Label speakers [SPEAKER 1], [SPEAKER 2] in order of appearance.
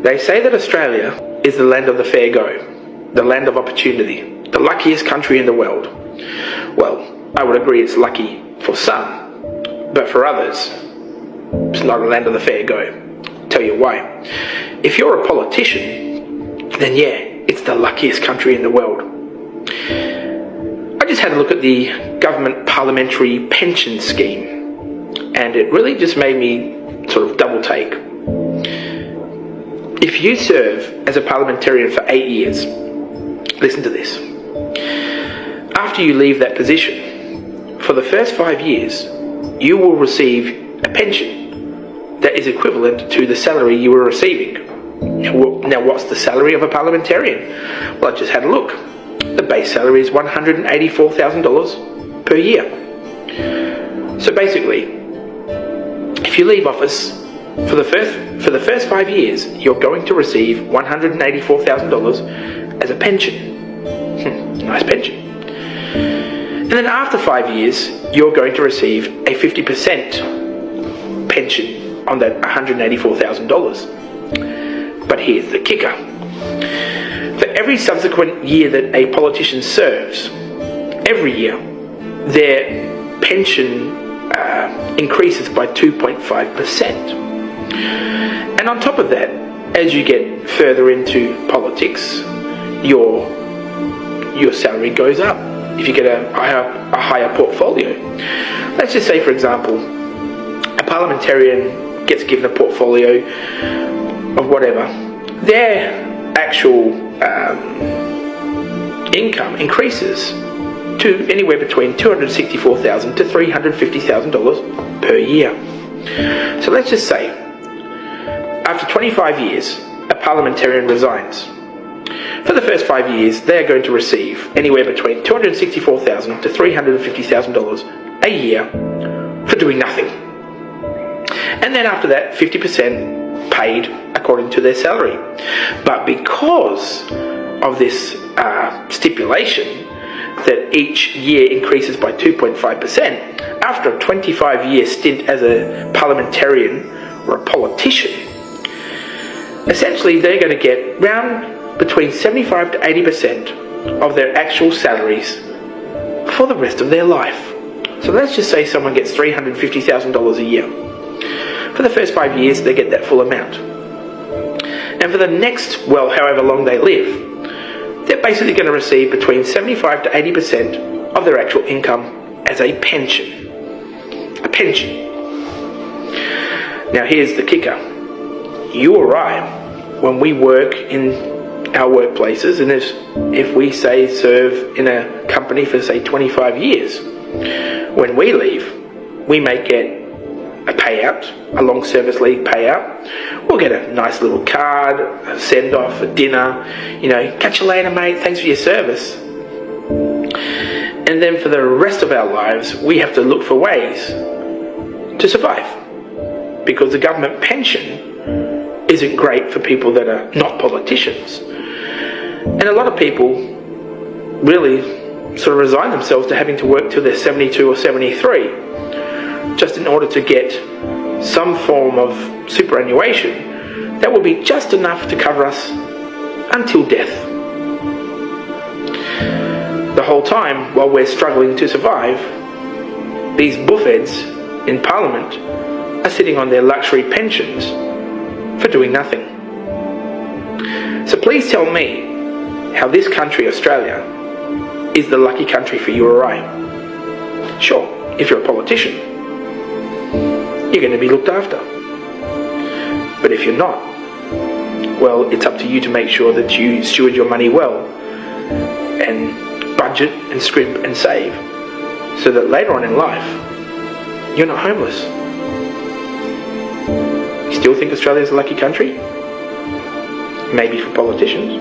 [SPEAKER 1] They say that Australia is the land of the fair go, the land of opportunity, the luckiest country in the world. Well, I would agree it's lucky for some, but for others, it's not the land of the fair go. I'll tell you why. If you're a politician, then yeah, it's the luckiest country in the world. I just had a look at the government parliamentary pension scheme, and it really just made me sort of double take. If you serve as a parliamentarian for 8 years, listen to this. After you leave that position, for the first 5 years, you will receive a pension that is equivalent to the salary you were receiving. Now, what's the salary of a parliamentarian? Well, I just had a look. The base salary is $184,000 per year. So basically, if you leave office for the first 5 years, you're going to receive $184,000 as a pension. Nice pension. And then after 5 years, you're going to receive a 50% pension on that $184,000. But here's the kicker. For every subsequent year that a politician serves, every year, their pension increases by 2.5%. And on top of that, as you get further into politics, your salary goes up if you get a higher portfolio. Let's just say, for example, a parliamentarian gets given a portfolio of whatever. Their actual income increases to anywhere between $264,000 to $350,000 per year. So let's just say, after 25 years, a parliamentarian resigns. For the first 5 years, they're going to receive anywhere between $264,000 to $350,000 a year for doing nothing. And then after that, 50% paid according to their salary. But because of this stipulation that each year increases by 2.5%, after a 25-year stint as a parliamentarian or a politician, essentially they're going to get around between 75 to 80% of their actual salaries for the rest of their life. So let's just say someone gets $350,000 a year. For the first 5 years, they get that full amount. And for the next, well, however long they live, they're basically going to receive between 75 to 80% of their actual income as a pension. A pension. Now here's the kicker. You or I, when we work in our workplaces, and if we say serve in a company for say 25 years, when we leave, we may get a payout, a long service leave payout. We'll get a nice little card, a send off, a dinner, catch you later mate, thanks for your service. And then for the rest of our lives, we have to look for ways to survive, because the government pension isn't great for people that are not politicians. And a lot of people really sort of resign themselves to having to work till they're 72 or 73, just in order to get some form of superannuation that will be just enough to cover us until death. The whole time, while we're struggling to survive, these buffheads in Parliament are sitting on their luxury pensions for doing nothing. So please tell me how this country, Australia, is the lucky country for you or I. Sure, if you're a politician, you're going to be looked after. But if you're not, well, it's up to you to make sure that you steward your money well and budget and scrimp and save, so that later on in life, you're not homeless. You still think Australia's a lucky country? Maybe for politicians.